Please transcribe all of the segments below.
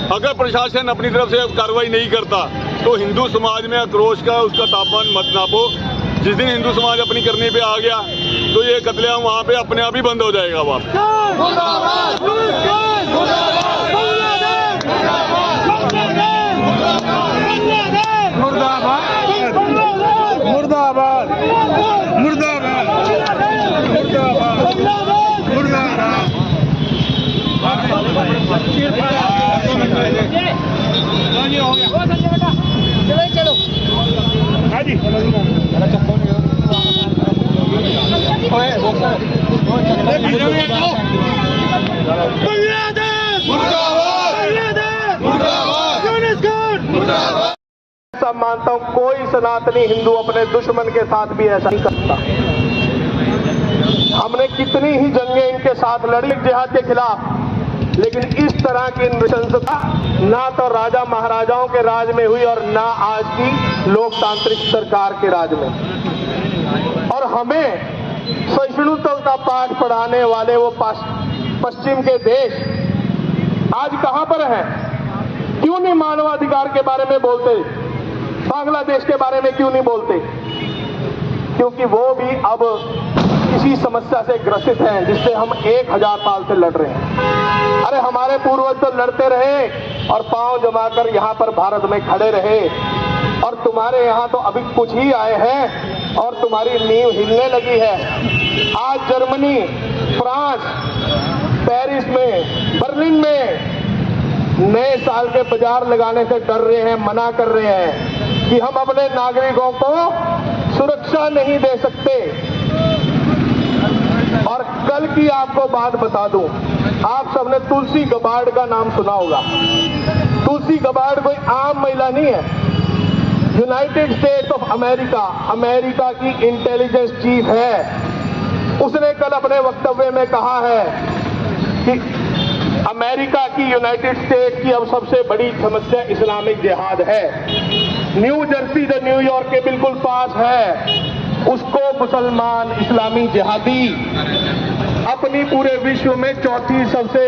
अगर प्रशासन अपनी तरफ से कार्रवाई नहीं करता तो हिंदू समाज में आक्रोश का उसका तापमान मत नापो। जिस दिन हिंदू समाज अपनी करने पे आ गया तो ये कत्लेआम वहाँ पे अपने आप ही बंद हो जाएगा। वापस चलो ऐसा मानता हूं कोई सनातनी हिंदू अपने दुश्मन के साथ भी ऐसा नहीं करता। हमने कितनी ही जंगें इनके साथ लड़ी जिहाद के खिलाफ, लेकिन इस तरह की नृशंसता ना तो राजा महाराजाओं के राज में हुई और ना आज की लोकतांत्रिक सरकार के राज में। और हमें सहिष्णुता का पाठ पढ़ाने वाले वो पश्चिम के देश आज कहां पर हैं? क्यों नहीं मानवाधिकार के बारे में बोलते? बांग्लादेश के बारे में क्यों नहीं बोलते? क्योंकि वो भी अब इसी समस्या से ग्रसित हैं जिससे हम 1000 साल से लड़ रहे हैं। अरे हमारे पूर्वज तो लड़ते रहे और पांव जमाकर यहाँ पर भारत में खड़े रहे, और तुम्हारे यहाँ तो अभी कुछ ही आए हैं और तुम्हारी नींव हिलने लगी है। आज जर्मनी, फ्रांस, पेरिस में, बर्लिन में नए साल के बाजार लगाने से डर रहे हैं, मना कर रहे हैं कि हम अपने नागरिकों को सुरक्षा नहीं दे सकते। और कल की आपको बात बता दूं, आप सबने तुलसी गबार्ड का नाम सुना होगा। तुलसी गबार्ड कोई आम महिला नहीं है। यूनाइटेड स्टेट्स ऑफ अमेरिका की इंटेलिजेंस चीफ है। उसने कल अपने वक्तव्य में कहा है कि अमेरिका की, यूनाइटेड स्टेट्स की अब सबसे बड़ी समस्या इस्लामिक जिहाद है। न्यू जर्सी जो न्यूयॉर्क के बिल्कुल पास है, उसको मुसलमान इस्लामी जिहादी अपनी पूरे विश्व में चौथी सबसे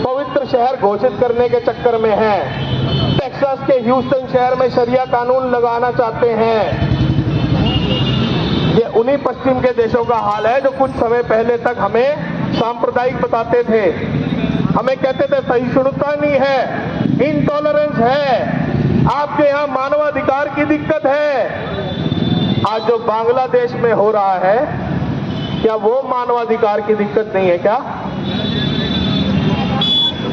पवित्र शहर घोषित करने के चक्कर में है। टेक्सास के ह्यूस्टन शहर में शरिया कानून लगाना चाहते हैं। ये उन्हीं पश्चिम के देशों का हाल है जो कुछ समय पहले तक हमें सांप्रदायिक बताते थे, हमें कहते थे सहिष्णुता नहीं है, इंटॉलरेंस है, आपके यहाँ मानवाधिकार की दिक्कत है। आज जो बांग्लादेश में हो रहा है, क्या वो मानवाधिकार की दिक्कत नहीं है क्या?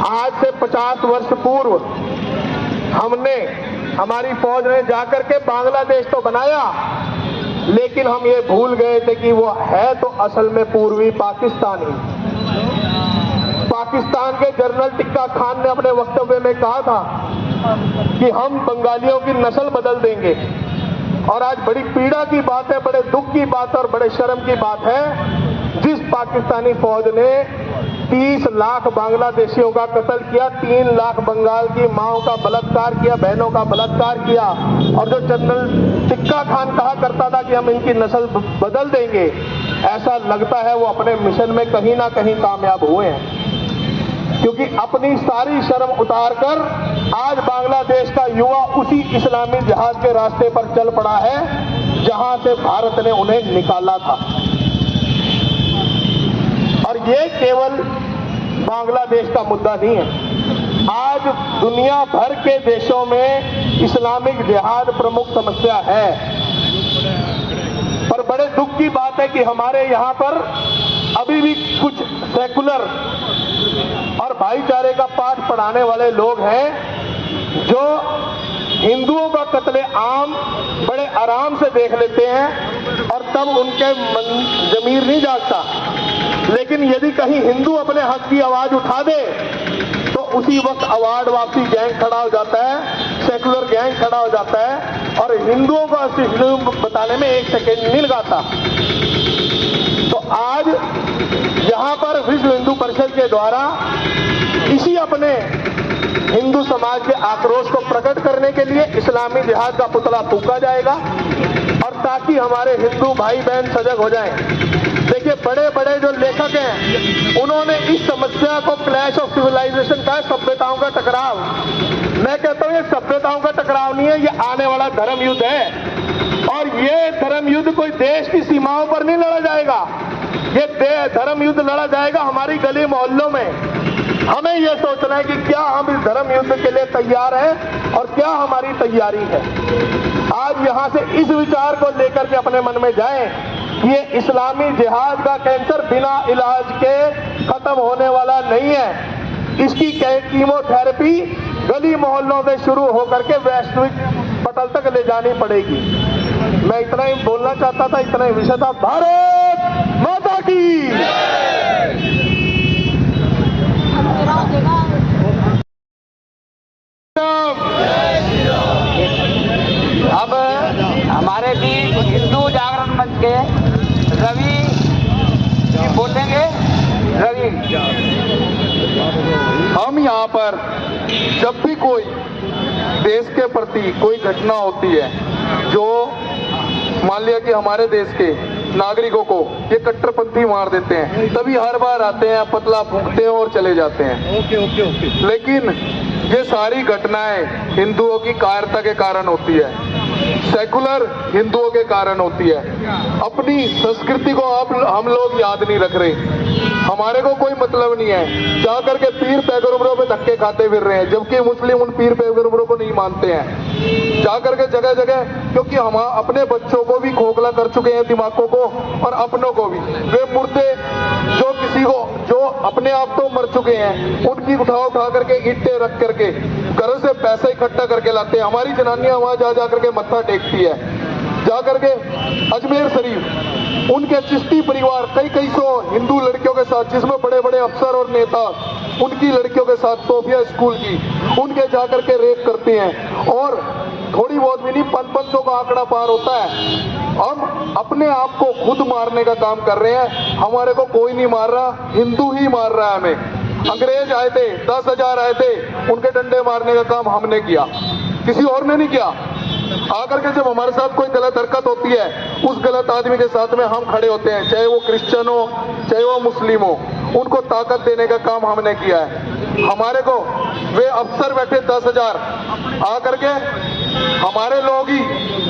आज से 50 वर्ष पूर्व हमारी फौज ने जाकर के बांग्लादेश तो बनाया, लेकिन हम ये भूल गए थे कि वो है तो असल में पूर्वी पाकिस्तान ही। पाकिस्तान के जनरल टिक्का खान ने अपने वक्तव्य में कहा था कि हम बंगालियों की नस्ल बदल देंगे। और आज बड़ी पीड़ा की बात है, बड़े दुख की बात और बड़े शर्म की बात है, जिस पाकिस्तानी फौज ने 30 लाख बांग्लादेशियों का कत्ल किया, 3 लाख बंगाल की माओं का बलात्कार किया, बहनों का बलात्कार किया, और जो जनरल टिक्का खान कहा करता था कि हम इनकी नस्ल बदल देंगे, ऐसा लगता है वो अपने मिशन में कहीं ना कहीं कामयाब हुए हैं। क्योंकि अपनी सारी शर्म उतार कर आज बांग्लादेश का युवा उसी इस्लामी जिहाद के रास्ते पर चल पड़ा है जहां से भारत ने उन्हें निकाला था। और ये केवल बांग्लादेश का मुद्दा नहीं है, आज दुनिया भर के देशों में इस्लामिक जिहाद प्रमुख समस्या है। पर बड़े दुख की बात है कि हमारे यहाँ पर अभी भी कुछ सेकुलर और भाईचारे का पाठ पढ़ाने वाले लोग हैं जो हिंदुओं का कत्ले आम बड़े आराम से देख लेते हैं और तब उनके जमीर नहीं जागता। लेकिन यदि कहीं हिंदू अपने हक की आवाज उठा दे तो उसी वक्त अवार्ड वापसी गैंग खड़ा हो जाता है, सेकुलर गैंग खड़ा हो जाता है और हिंदुओं को असली बताने में 1 सेकेंड नहीं लगाता। तो आज यहाँ पर विश्व हिंदू परिषद के द्वारा इसी अपने हिंदू समाज के आक्रोश को प्रकट करने के लिए इस्लामी जिहाद का पुतला फूंका जाएगा और ताकि हमारे हिंदू भाई बहन सजग हो जाएं। देखिए बड़े बड़े जो लेखक हैं उन्होंने इस समस्या को क्लैश ऑफ सिविलाइजेशन कहा, सभ्यताओं का टकराव। मैं कहता हूं ये सभ्यताओं का टकराव नहीं है, ये आने वाला धर्म युद्ध है। और ये धर्म युद्ध कोई देश की सीमाओं पर नहीं लड़ा जाएगा, ये धर्म युद्ध लड़ा जाएगा हमारी गली मोहल्लों में। हमें यह सोचना है कि क्या हम इस धर्म युद्ध के लिए तैयार हैं और क्या हमारी तैयारी है। आज यहां से इस विचार को लेकर के अपने मन में जाएं कि ये इस्लामी जिहाद का कैंसर बिना इलाज के खत्म होने वाला नहीं है। इसकी कीमोथेरेपी गली मोहल्लों से शुरू होकर के वैश्विक पटल तक ले जानी पड़ेगी। मैं इतना ही बोलना चाहता था, इतना ही विषय था। भारत माता की। अब हमारे भी हिंदू जागरण मंच के रवि जी बोलेंगे। रवि, हम यहाँ पर जब भी कोई देश के प्रति कोई घटना होती है जो मान लिया कि हमारे देश के नागरिकों को ये कट्टरपंथी मार देते हैं, तभी हर बार आते हैं, पतला फूंकते हैं और चले जाते हैं। ओके। लेकिन ये सारी घटनाएं हिंदुओं की कायरता के कारण होती है, सेकुलर हिंदुओं के कारण होती है। अपनी संस्कृति को हम लोग याद नहीं रख रहे। हमारे को कोई मतलब नहीं है जा करके पीर पैगंबरों पे धक्के खाते फिर रहे हैं, जबकि मुस्लिम उन पीर पैगंबरों को नहीं मानते हैं। जा करके जगह जगह, क्योंकि हम अपने बच्चों को भी खोखला कर चुके हैं, दिमागों को और अपनों को भी। वे मुर्दे जो अपने आप तो मर चुके हैं, उनकी उठा करके ईंटें रख करके घर से पैसा इकट्ठा करके लाते हैं। हमारी जनानियां वहां जा करके मत्था टेकती है। जा करके अजमेर शरीफ उनके चिश्ती परिवार कई सौ हिंदू लड़कियों के साथ, जिसमें बड़े बड़े अफसर और नेता उनकी लड़कियों के साथ, सोफिया स्कूल की, उनके जाकर के रेप करते हैं। और थोड़ी बहुत भी नहीं, 500 का आंकड़ा पार होता है। हम अपने आप को खुद मारने का काम कर रहे हैं। हमारे को कोई नहीं मार रहा, हिंदू ही मार रहा है हमें। अंग्रेज आए थे, 10,000 आए थे, उनके डंडे मारने का काम हमने किया, किसी और ने नहीं किया। आकर के जब हमारे साथ कोई गलत हरकत होती है, उस गलत आदमी के साथ में हम खड़े होते हैं, चाहे वो क्रिश्चियन हो चाहे वो मुस्लिम हो, उनको ताकत देने का काम हमने किया है। हमारे को वे अफसर बैठे 10,000 आकर के, हमारे लोग ही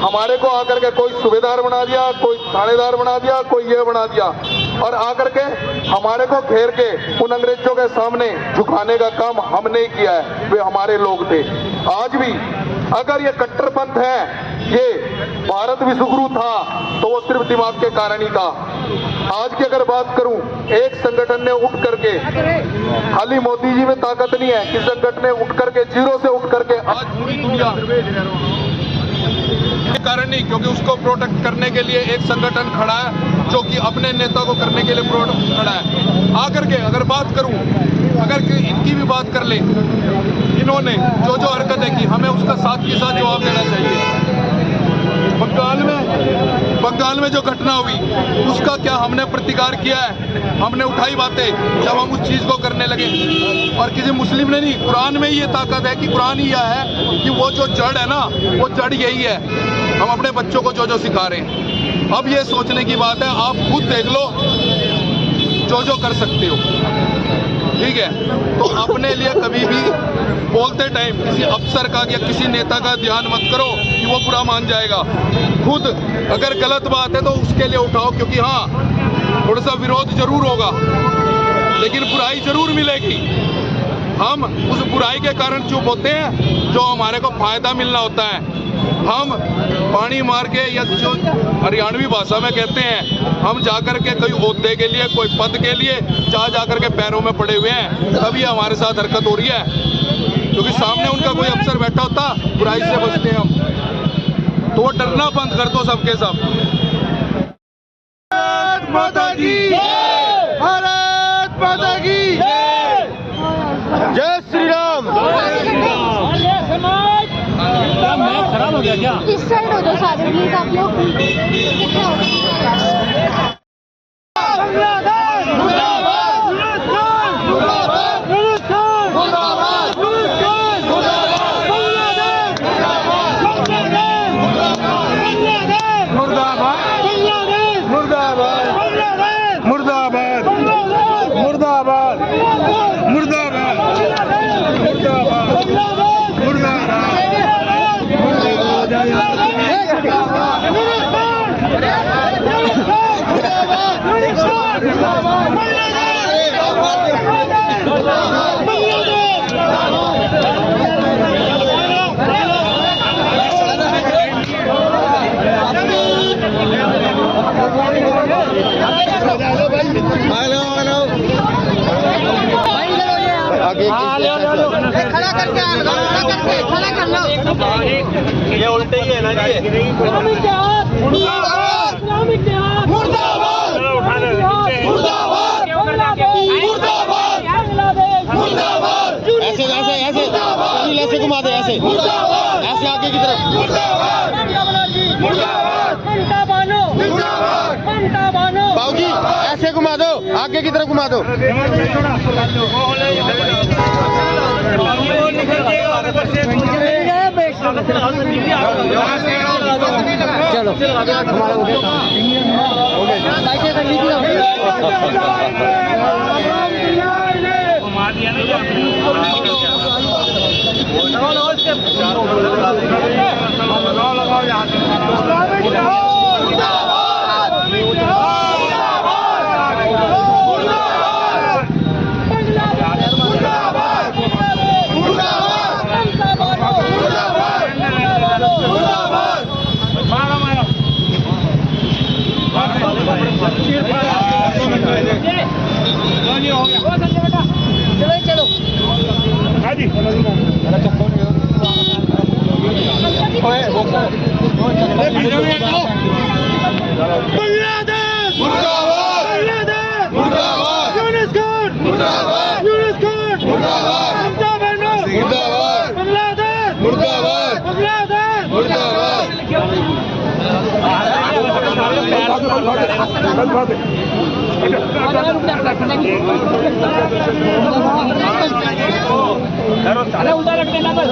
हमारे को आकर के कोई सूबेदार बना दिया, कोई थानेदार बना दिया, कोई ये बना दिया, और आकर के हमारे को घेर के उन अंग्रेजों के सामने झुकाने का काम हमने ही किया है। वे हमारे लोग थे। आज भी अगर ये कट्टरपंथ है, ये भारत विश्वगुरु था, तो वो सिर्फ दिमाग के कारण ही था। आज की अगर बात करूं, एक संगठन ने उठ करके, खाली मोदी जी में ताकत नहीं है, किस संगठन ने उठ करके, जीरो से उठ करके आज पूरी दुनिया कारण नहीं, क्योंकि उसको प्रोटेक्ट करने के लिए एक संगठन खड़ा है जो कि अपने नेता को करने के लिए प्रोटेक्ट खड़ा है। आकर के अगर बात करूं, अगर इनकी भी बात कर ले, इन्होंने जो हरकत है की, हमें उसका साथ के साथ जवाब देना चाहिए। बंगाल में जो घटना हुई, उसका क्या हमने प्रतिकार किया है? हमने उठाई बातें जब हम उस चीज को करने लगे। और किसी मुस्लिम ने नहीं, कुरान में ये ताकत है कि कुरान ही यह है कि वो जो जड़ है ना, वो जड़ यही है। हम अपने बच्चों को जो सिखा रहे हैं। अब ये सोचने की बात है, आप खुद देख लो जो कर सकते हो, ठीक है? तो अपने लिए कभी भी बोलते टाइम किसी अफसर का या किसी नेता का ध्यान मत करो कि वो बुरा मान जाएगा। खुद अगर गलत बात है तो उसके लिए उठाओ, क्योंकि हाँ थोड़ा सा विरोध जरूर होगा, लेकिन बुराई जरूर मिलेगी। हम उस बुराई के कारण चुप होते हैं जो हमारे को फायदा मिलना होता है। हम पानी मार के, या जो हरियाणवी भाषा में कहते हैं, हम जाकर के कोई ओहदे के लिए, कोई पद के लिए जाकर के पैरों में पड़े हुए हैं, तभी हमारे साथ हरकत हो रही है। क्योंकि सामने उनका कोई अफसर बैठा होता, बुराई से बचते हैं हम, तो वो डरना बंद कर दो सबके सब। भारत माता की जय, भारत माता की जय, जय श्री राम। खराब हो गया क्या? इस साइड हो जाओ सारे प्लीज आप लोग। कितना हो गया? मुर्दाबाद। करके खड़ा कर लो। ये उल्टे ही है ना जी। इस्लामिक जिहाद मुर्दाबाद, इस्लामिक जिहाद मुर्दाबाद, मुर्दाबाद, मुर्दाबाद, ऐसे ऐसे ऐसे ऐसे घुमा दे, ऐसे ऐसे आगे की तरफ। बाबूजी ऐसे घुमा दो, आगे की तरफ घुमा दो। चलो हमारा हो गया। चलो बांग्लादेश मुर्दाबाद, बांग्लादेश मुर्दाबाद, यूनुस खान मुर्दाबाद, यूनुस खान मुर्दाबाद, ममता बनर्जी मुर्दाबाद, बांग्लादेश मुर्दाबाद, बांग्लादेश मुर्दाबाद। अरे उधर रख देना बस।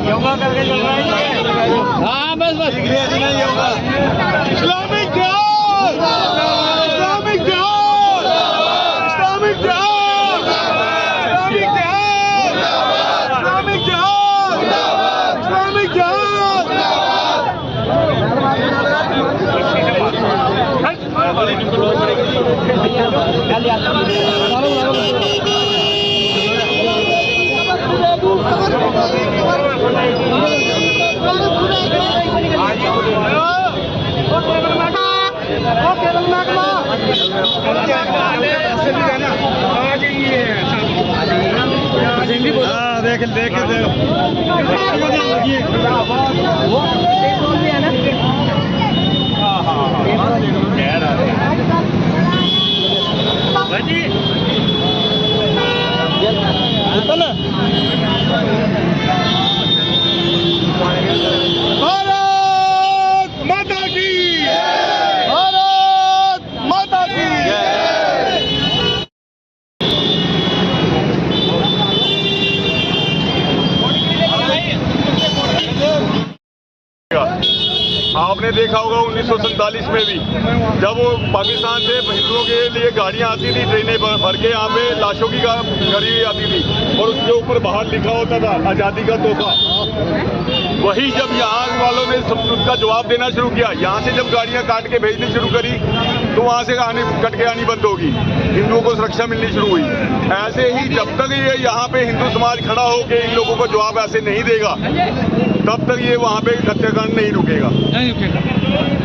योगा करके चल रहा है। हाँ बस बस इस्लामिक जिहाद, इस्लामिक जिहाद, इस्लामिक जिहाद, इस्लामिक जिहाद, इस्लामिक जिहाद, इस्लामिक जिहाद। देख देख भारत माता की, भारत माता की। आपने देखा होगा 1947 में भी जब वो पाकिस्तान से हिंदुओं के लिए गाड़ियां आती थी, ट्रेनें भर के यहाँ पे लाशों की गाड़ी आती थी और उसके ऊपर बाहर लिखा होता था आज़ादी का तोहफा। वही जब यहाँ वालों ने सब उसका जवाब देना शुरू किया, यहाँ से जब गाड़ियाँ काट के भेजनी शुरू करी तो वहाँ से कट के आनी बंद होगी, हिंदुओं को सुरक्षा मिलनी शुरू हुई। ऐसे ही जब तक ये यहाँ पे हिंदू समाज खड़ा होकर इन लोगों को जवाब ऐसे नहीं देगा तब तक ये वहाँ पे हत्याकांड नहीं रुकेगा।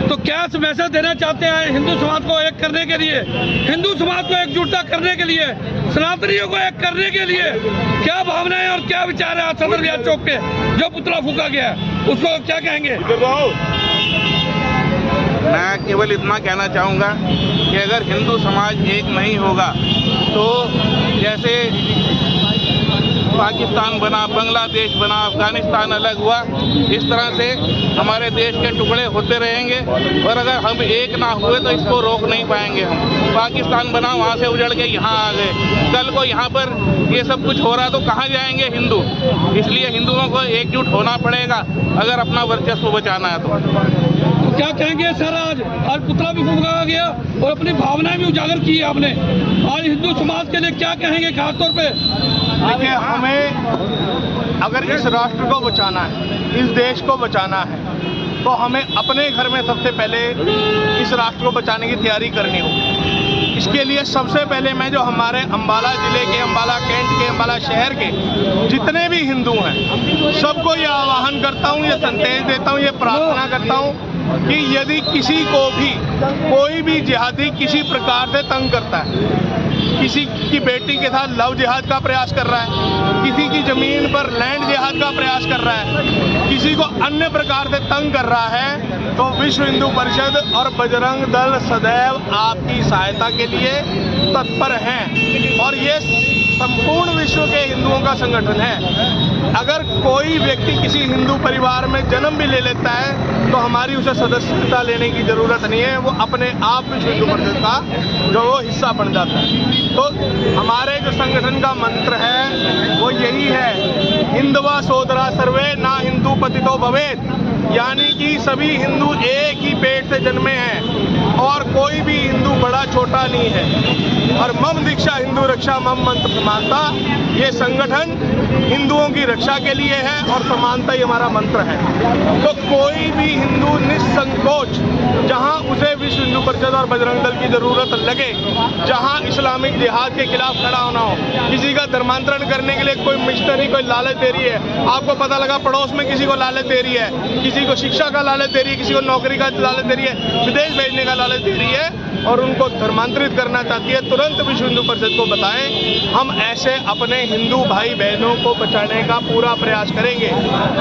तो क्या मैसेज देना चाहते हैं हिंदू समाज को एक करने के लिए, हिंदू समाज को एकजुटता करने के लिए, सनातनियों को एक करने के लिए क्या भावनाएं और क्या विचार है? सदर रियाज चौक पे जो पुतला फूका गया है उसको क्या कहेंगे? मैं केवल इतना कहना चाहूँगा कि अगर हिंदू समाज एक नहीं होगा तो जैसे पाकिस्तान बना, बांग्लादेश बना, अफगानिस्तान अलग हुआ, इस तरह से हमारे देश के टुकड़े होते रहेंगे और अगर हम एक ना हुए तो इसको रोक नहीं पाएंगे। हम पाकिस्तान बना, वहाँ से उजड़ के यहाँ आ गए, कल को यहाँ पर ये सब कुछ हो रहा तो कहाँ जाएंगे हिंदू? इसलिए हिंदुओं को एकजुट होना पड़ेगा अगर अपना वर्चस्व बचाना है तो क्या कहेंगे सर? आज पुतला भी फूका गया और अपनी भावनाएं भी उजागर की है आपने, आज हिंदू समाज के लिए क्या कहेंगे खासतौर पे? देखिए, हमें अगर इस राष्ट्र को बचाना है, इस देश को बचाना है तो हमें अपने घर में सबसे पहले इस राष्ट्र को बचाने की तैयारी करनी होगी। इसके लिए सबसे पहले मैं जो हमारे अम्बाला जिले के, अम्बाला कैंट के, अम्बाला शहर के जितने भी हिंदू हैं सबको ये आह्वान करता हूँ, ये संदेश देता हूँ, ये प्रार्थना करता हूँ कि यदि किसी को भी कोई भी जिहादी किसी प्रकार से तंग करता है, किसी की बेटी के साथ लव जिहाद का प्रयास कर रहा है, किसी की जमीन पर लैंड जिहाद का प्रयास कर रहा है, किसी को अन्य प्रकार से तंग कर रहा है, तो विश्व हिंदू परिषद और बजरंग दल सदैव आपकी सहायता के लिए तत्पर हैं। और ये संपूर्ण विश्व के हिंदुओं का संगठन है। अगर कोई व्यक्ति किसी हिंदू परिवार में जन्म भी ले लेता है तो हमारी उसे सदस्यता लेने की जरूरत नहीं है, वो अपने आप विश्व हिंदू परिषद का जो वो हिस्सा बन जाता है। तो हमारे जो संगठन का मंत्र है वो यही है, हिंदवा सोदरा सर्वे ना हिंदू पतितो भवेत, यानी कि सभी हिंदू एक ही पेट से जन्मे हैं और कोई भी हिंदू बड़ा छोटा नहीं है। और मम दीक्षा हिंदू रक्षा मम मंत्र समानता, ये संगठन हिंदुओं की रक्षा के लिए है और समानता ही हमारा मंत्र है। तो कोई भी हिंदू निसंकोच जहां उसे विश्व हिंदू परिषद और बजरंग दल की जरूरत लगे, जहां इस्लामिक जिहाद के खिलाफ खड़ा होना हो, किसी का धर्मांतरण करने के लिए कोई मिशनरी कोई लालच दे रही है, आपको पता लगा पड़ोस में किसी को लालच दे रही है, किसी को शिक्षा का लालच दे रही है, किसी को नौकरी का लालच दे रही है, विदेश भेजने का लालच दे रही है और उनको धर्मांतरित करना चाहती है, तुरंत विश्व हिंदू परिषद को बताएं। हम ऐसे अपने हिंदू भाई बहनों को बचाने का पूरा प्रयास करेंगे।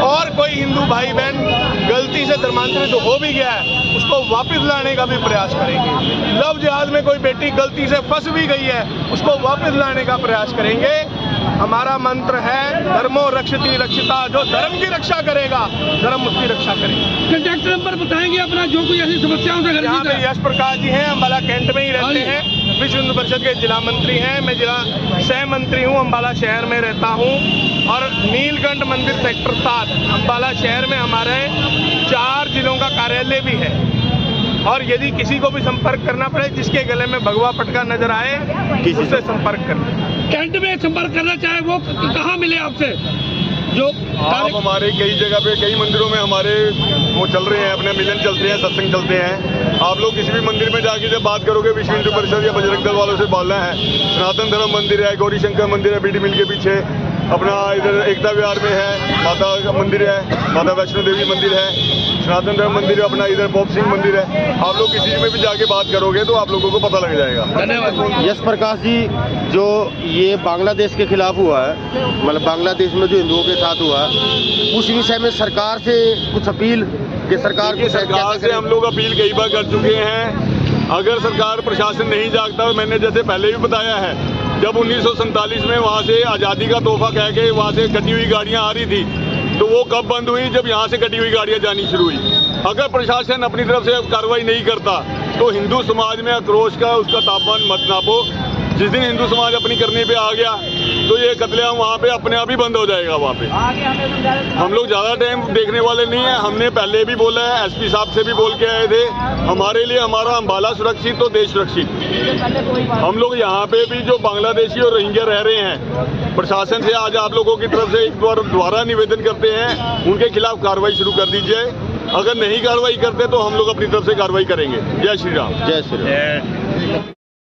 और कोई हिंदू भाई बहन गलती से धर्मांतरित हो भी गया है उसको वापस लाने का भी प्रयास करेंगे। लव जिहाद में कोई बेटी गलती से फंस भी गई है उसको वापस लाने का प्रयास करेंगे। हमारा मंत्र है धर्मो रक्षति रक्षिता, जो धर्म की रक्षा करेगा धर्म उसकी रक्षा करेगा। कॉन्टैक्ट नंबर बताएंगे अपना, जो कोई ऐसी समस्याओं से यहाँ पे यश प्रकाश जी हैं, अम्बाला कैंट में ही रहते हैं, विश्व हिंदू परिषद के जिला मंत्री हैं। मैं जिला सह मंत्री हूँ, अम्बाला शहर में रहता हूँ। और नीलकंठ मंदिर सेक्टर 7 अम्बाला शहर में हमारे 4 जिलों का कार्यालय भी है। और यदि किसी को भी संपर्क करना पड़े, जिसके गले में भगवा पटका नजर आए, उससे संपर्क करना। कैंट में संपर्क करना चाहे वो कहाँ मिले आपसे? जो आप हमारे कई जगह पे, कई मंदिरों में हमारे वो चल रहे हैं, अपने मिलन चलते हैं, सत्संग चलते हैं। आप लोग किसी भी मंदिर में जाके जब बात करोगे विश्व हिंदू परिषद या बजरंग दल वालों से बोलना है। सनातन धर्म मंदिर है, गौरी शंकर मंदिर है बीडी मिल के पीछे, अपना इधर एकता विहार में है माता का मंदिर है, माता वैष्णो देवी मंदिर है, सनातन धर्म मंदिर है, अपना इधर बॉब सिंह मंदिर है। आप लोग किसी में भी जाके बात करोगे तो आप लोगों को पता लग जाएगा। धन्यवाद। यश प्रकाश जी, जो ये बांग्लादेश के खिलाफ हुआ है, मतलब बांग्लादेश में जो हिंदुओं के साथ हुआ है, उस विषय में सरकार से कुछ अपील कि सरकार से हम लोग अपील कई बार कर चुके हैं। अगर सरकार प्रशासन नहीं जागता, मैंने जैसे पहले भी बताया है, जब 1947 में वहाँ से आज़ादी का तोहफा कह के वहाँ से कटी हुई गाड़ियाँ आ रही थी, तो वो कब बंद हुई? जब यहाँ से कटी हुई गाड़ियाँ जानी शुरू हुई। अगर प्रशासन अपनी तरफ से कार्रवाई नहीं करता तो हिंदू समाज में आक्रोश का उसका तापमान मत नापो। जिस दिन हिंदू समाज अपनी करने पे आ गया तो ये कत्लेआम वहाँ पे अपने आप ही बंद हो जाएगा। वहाँ पे हम लोग ज़्यादा टाइम देखने वाले नहीं है। हमने पहले भी बोला है, एसपी साहब से भी बोल के आए थे, हमारे लिए हमारा अम्बाला सुरक्षित तो देश सुरक्षित। हम लोग यहाँ पे भी जो बांग्लादेशी और रोहिंग्या रह रहे हैं, प्रशासन से आज आप लोगों की तरफ से एक बार दोबारा निवेदन करते हैं, उनके खिलाफ कार्रवाई शुरू कर दीजिए। अगर नहीं कार्रवाई करते तो हम लोग अपनी तरफ से कार्रवाई करेंगे। जय श्री राम। जय श्री राम।